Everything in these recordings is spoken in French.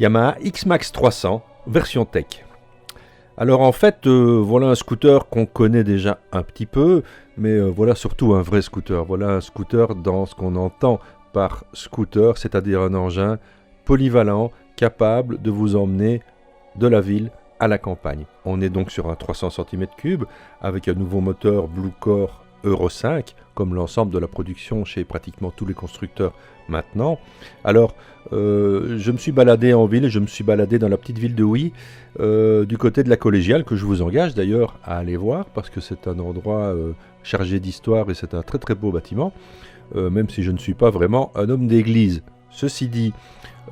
Yamaha X-Max 300, version Tech. Alors en fait, voilà un scooter qu'on connaît déjà un petit peu, mais voilà surtout un vrai scooter. Voilà un scooter dans ce qu'on entend par scooter, c'est-à-dire un engin polyvalent, capable de vous emmener de la ville à la campagne. On est donc sur un 300 cm3 avec un nouveau moteur Bluecore Euro 5, comme l'ensemble de la production chez pratiquement tous les constructeurs maintenant. Alors, je me suis baladé en ville, je me suis baladé dans la petite ville de Huy, du côté de la Collégiale, que je vous engage d'ailleurs à aller voir, parce que c'est un endroit chargé d'histoire et c'est un très très beau bâtiment, même si je ne suis pas vraiment un homme d'église. Ceci dit,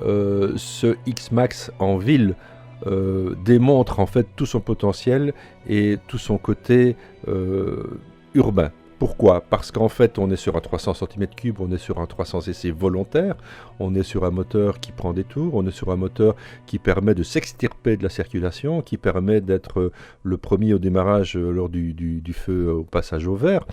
ce X-Max en ville démontre en fait tout son potentiel et tout son côté urbain. Pourquoi ? Parce qu'en fait, on est sur un 300 cm3, on est sur un 300cc volontaire, on est sur un moteur qui prend des tours, on est sur un moteur qui permet de s'extirper de la circulation, qui permet d'être le premier au démarrage lors du feu au passage au vert,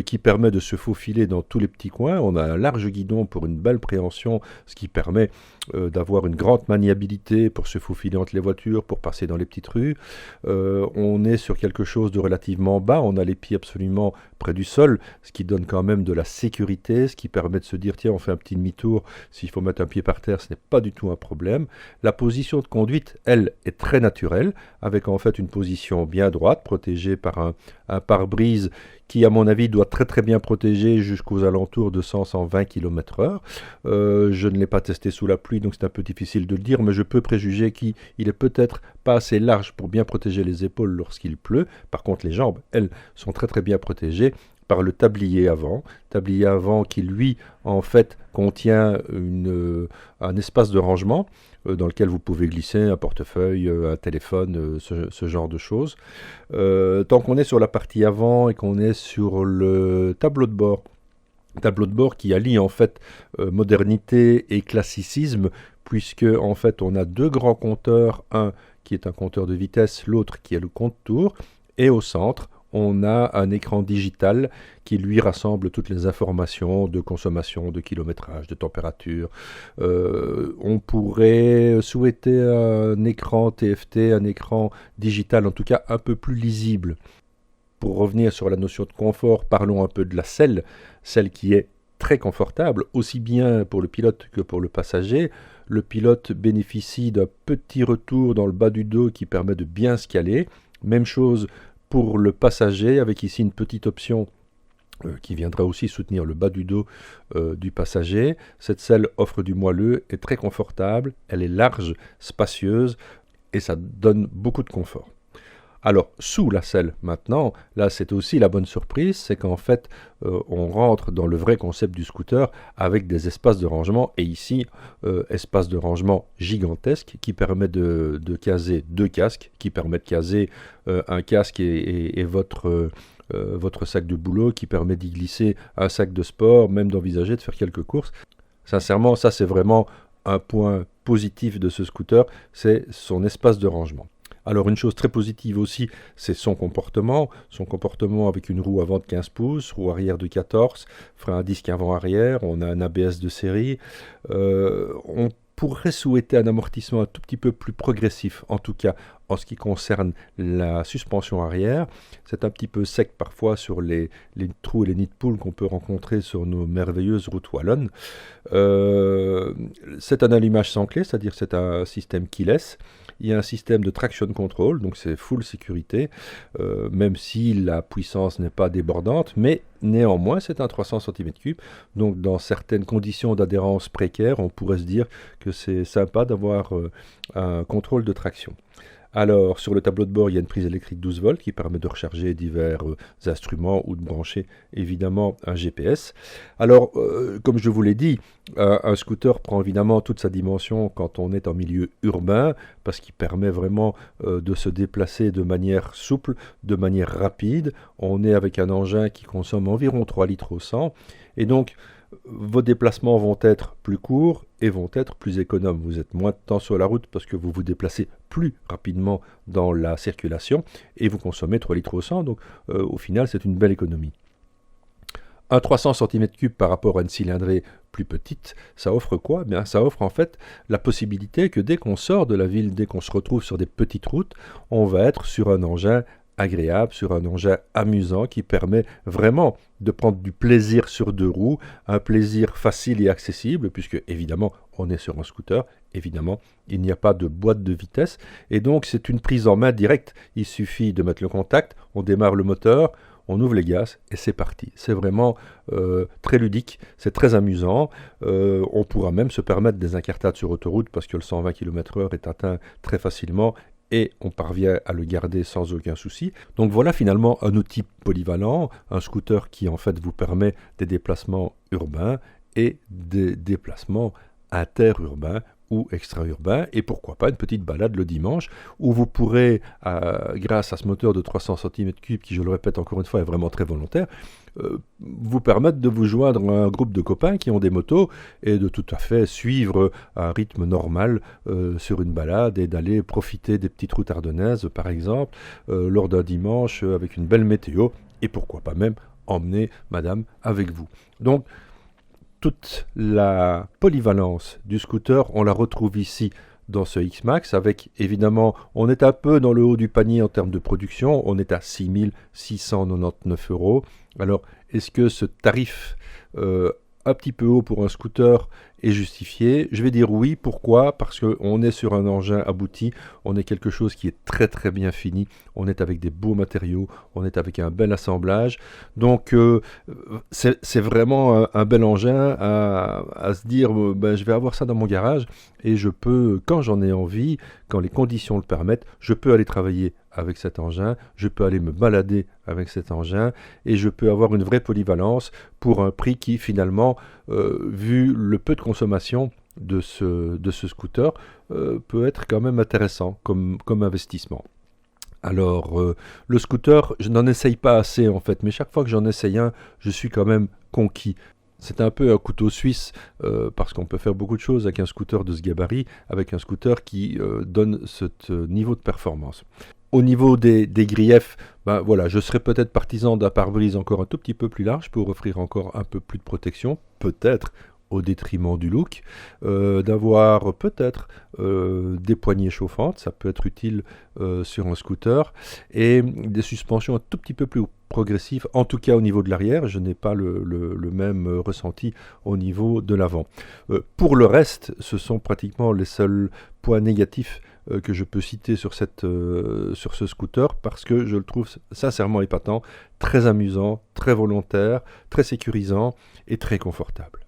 qui permet de se faufiler dans tous les petits coins. On a un large guidon pour une belle préhension, ce qui permet d'avoir une grande maniabilité pour se faufiler entre les voitures, pour passer dans les petites rues. On est sur quelque chose de relativement bas, on a les pieds absolument près du sol, ce qui donne quand même de la sécurité, ce qui permet de se dire tiens, on fait un petit demi-tour, s'il faut mettre un pied par terre, ce n'est pas du tout un problème. La position de conduite, elle, est très naturelle, avec en fait une position bien droite, protégée par un pare-brise qui, à mon avis, doit très très bien protéger jusqu'aux alentours de 100-120 km/h. Je ne l'ai pas testé sous la pluie, donc c'est un peu difficile de le dire, mais je peux préjuger qu'il est peut-être pas assez large pour bien protéger les épaules lorsqu'il pleut. Par contre, les jambes, elles, sont très très bien protégées par le tablier avant qui, lui, en fait, contient un espace de rangement dans lequel vous pouvez glisser un portefeuille, un téléphone, ce genre de choses. Tant qu'on est sur la partie avant et qu'on est sur le tableau de bord qui allie en fait modernité et classicisme, puisque en fait on a deux grands compteurs, un qui est un compteur de vitesse, l'autre qui est le compte-tours, et au centre on a un écran digital qui lui rassemble toutes les informations de consommation, de kilométrage, de température. On pourrait souhaiter un écran TFT, un écran digital en tout cas un peu plus lisible. Pour revenir sur la notion de confort, parlons un peu de la selle qui est très confortable, aussi bien pour le pilote que pour le passager. Le pilote bénéficie d'un petit retour dans le bas du dos qui permet de bien se caler. Même chose pour le passager, avec ici une petite option qui viendra aussi soutenir le bas du dos du passager. Cette selle offre du moelleux, est très confortable, elle est large, spacieuse et ça donne beaucoup de confort. Alors, sous la selle, maintenant, là c'est aussi la bonne surprise, c'est qu'en fait, on rentre dans le vrai concept du scooter avec des espaces de rangement, et ici, espace de rangement gigantesque qui permet de caser deux casques, qui permet de caser un casque et votre sac de boulot, qui permet d'y glisser un sac de sport, même d'envisager de faire quelques courses. Sincèrement, ça c'est vraiment un point positif de ce scooter, c'est son espace de rangement. Alors une chose très positive aussi, c'est son comportement avec une roue avant de 15 pouces, roue arrière de 14, frein à disque avant-arrière, on a un ABS de série. On pourrait souhaiter un amortissement un tout petit peu plus progressif, en tout cas en ce qui concerne la suspension arrière. C'est un petit peu sec parfois sur les trous et les nids de poules qu'on peut rencontrer sur nos merveilleuses routes wallonnes. C'est un allumage sans clé, c'est-à-dire c'est un système keyless. Il y a un système de traction control, donc c'est full sécurité, même si la puissance n'est pas débordante, mais néanmoins c'est un 300 cm3, donc dans certaines conditions d'adhérence précaires, on pourrait se dire que c'est sympa d'avoir un contrôle de traction. Alors, sur le tableau de bord, il y a une prise électrique 12 volts qui permet de recharger divers instruments ou de brancher évidemment un GPS. Alors, comme je vous l'ai dit, un scooter prend évidemment toute sa dimension quand on est en milieu urbain, parce qu'il permet vraiment de se déplacer de manière souple, de manière rapide. On est avec un engin qui consomme environ 3 litres au 100, et donc vos déplacements vont être plus courts et vont être plus économes. Vous êtes moins de temps sur la route parce que vous vous déplacez plus rapidement dans la circulation et vous consommez 3 litres au 100, donc au final c'est une belle économie. Un 300 cm3 par rapport à une cylindrée plus petite, ça offre quoi? Bien, ça offre en fait la possibilité que dès qu'on sort de la ville, dès qu'on se retrouve sur des petites routes, on va être sur un engin agréable, sur un engin amusant qui permet vraiment de prendre du plaisir sur deux roues, un plaisir facile et accessible, puisque évidemment on est sur un scooter, évidemment il n'y a pas de boîte de vitesse, et donc c'est une prise en main directe. Il suffit de mettre le contact, on démarre le moteur, on ouvre les gaz et c'est parti. C'est vraiment très ludique, c'est très amusant. On pourra même se permettre des incartades sur autoroute parce que le 120 km/h est atteint très facilement et on parvient à le garder sans aucun souci. Donc voilà finalement un outil polyvalent, un scooter qui en fait vous permet des déplacements urbains et des déplacements interurbains ou extra-urbain, et pourquoi pas une petite balade le dimanche, où vous pourrez, grâce à ce moteur de 300 cm3, qui je le répète encore une fois est vraiment très volontaire, vous permettre de vous joindre à un groupe de copains qui ont des motos, et de tout à fait suivre un rythme normal sur une balade, et d'aller profiter des petites routes ardennaises, par exemple, lors d'un dimanche, avec une belle météo, et pourquoi pas même emmener madame avec vous. Donc, toute la polyvalence du scooter, on la retrouve ici dans ce X-Max, avec évidemment, on est un peu dans le haut du panier en termes de production, on est à 6 699 €. Alors, est-ce que ce tarif un petit peu haut pour un scooter est justifié? Je vais dire oui. Pourquoi? Parce qu'on est sur un engin abouti, on est quelque chose qui est très très bien fini, on est avec des beaux matériaux, on est avec un bel assemblage. Donc c'est vraiment un bel engin à se dire, ben, je vais avoir ça dans mon garage et je peux, quand j'en ai envie, quand les conditions le permettent, je peux aller travailler avec cet engin, je peux aller me balader avec cet engin et je peux avoir une vraie polyvalence pour un prix qui finalement, vu le peu de consommation de ce scooter, peut être quand même intéressant comme investissement. Alors, le scooter, je n'en essaye pas assez en fait, mais chaque fois que j'en essaye un, je suis quand même conquis. C'est un peu un couteau suisse, parce qu'on peut faire beaucoup de choses avec un scooter de ce gabarit, avec un scooter qui donne ce niveau de performance. Au niveau des griefs, ben voilà, je serais peut-être partisan d'un pare-brise encore un tout petit peu plus large pour offrir encore un peu plus de protection, peut-être au détriment du look, d'avoir peut-être des poignées chauffantes, ça peut être utile sur un scooter, et des suspensions un tout petit peu plus progressives, en tout cas au niveau de l'arrière. Je n'ai pas le même ressenti au niveau de l'avant. Pour le reste, ce sont pratiquement les seuls points négatifs que je peux citer sur ce scooter, parce que je le trouve sincèrement épatant, très amusant, très volontaire, très sécurisant et très confortable.